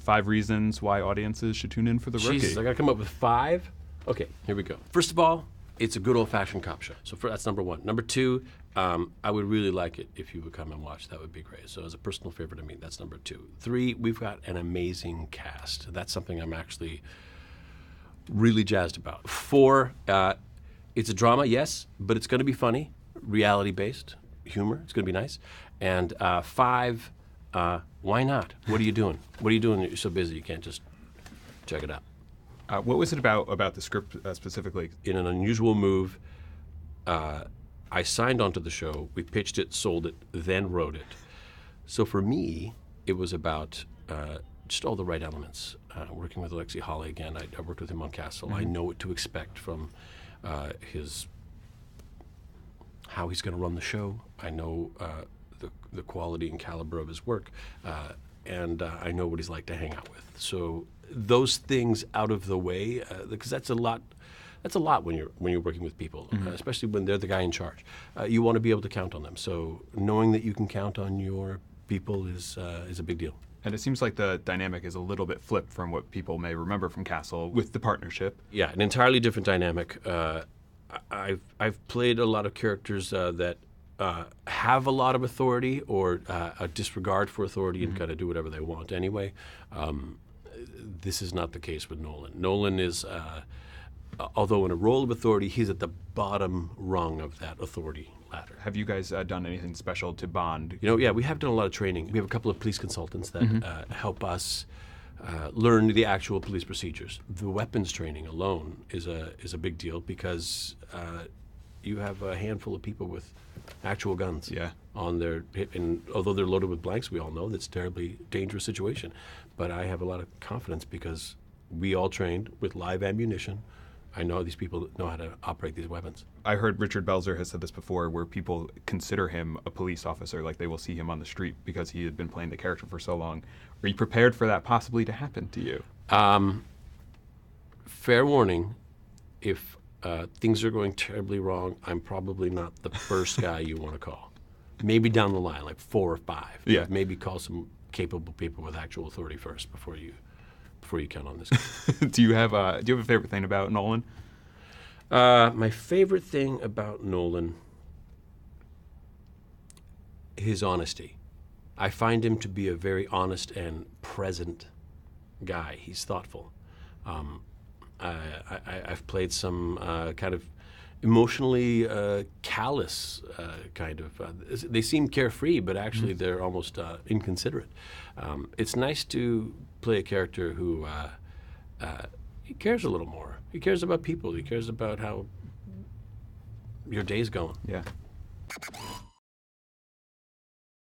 5 reasons why audiences should tune in for The Rookie. Jesus, I got to come up with 5? Okay, here we go. First of all, it's a good old-fashioned cop show. So that's number 1. Number 2, I would really like it if you would come and watch. That would be great. So as a personal favorite of me, that's number 2. 3, we've got an amazing cast. That's something I'm actually really jazzed about. 4, it's a drama, yes, but it's going to be funny, reality-based humor. It's going to be nice. And 5, why not? What are you doing? What are you doing? You're so busy you can't just check it out. What was it about the script specifically? In an unusual move, I signed onto the show. We pitched it, sold it, then wrote it. So for me, it was about just all the right elements. Working with Alexi Hawley again, I worked with him on Castle. I know what to expect from how he's going to run the show. I know the quality and caliber of his work, and I know what he's like to hang out with. So those things out of the way, because that's a lot. That's a lot when you're working with people, especially when they're the guy in charge. You want to be able to count on them. So knowing that you can count on your people is a big deal. And it seems like the dynamic is a little bit flipped from what people may remember from Castle with the partnership. Yeah, an entirely different dynamic. I've played a lot of characters that have a lot of authority or a disregard for authority and kind of do whatever they want anyway. This is not the case with Nolan. Nolan is, although in a role of authority, he's at the bottom rung of that authority ladder. Have you guys done anything special to bond? Yeah, we have done a lot of training. We have a couple of police consultants that help us learn the actual police procedures. The weapons training alone is a big deal because you have a handful of people with actual guns on their hip, and although they're loaded with blanks, we all know that's a terribly dangerous situation. But I have a lot of confidence because we all trained with live ammunition. I know these people know how to operate these weapons. I heard Richard Belzer has said this before, where people consider him a police officer, like they will see him on the street because he had been playing the character for so long. Are you prepared for that possibly to happen to you? Fair warning, if things are going terribly wrong, I'm probably not the first guy you want to call. Maybe down the line, like 4 or 5. Yeah. Maybe call some capable people with actual authority first before you count on this guy. Do you have a favorite thing about Nolan? My favorite thing about Nolan, his honesty. I find him to be a very honest and present guy. He's thoughtful. I've played some kind of emotionally callous kind of. They seem carefree, but actually they're almost inconsiderate. It's nice to play a character who he cares a little more. He cares about people. He cares about how your day's going. Yeah.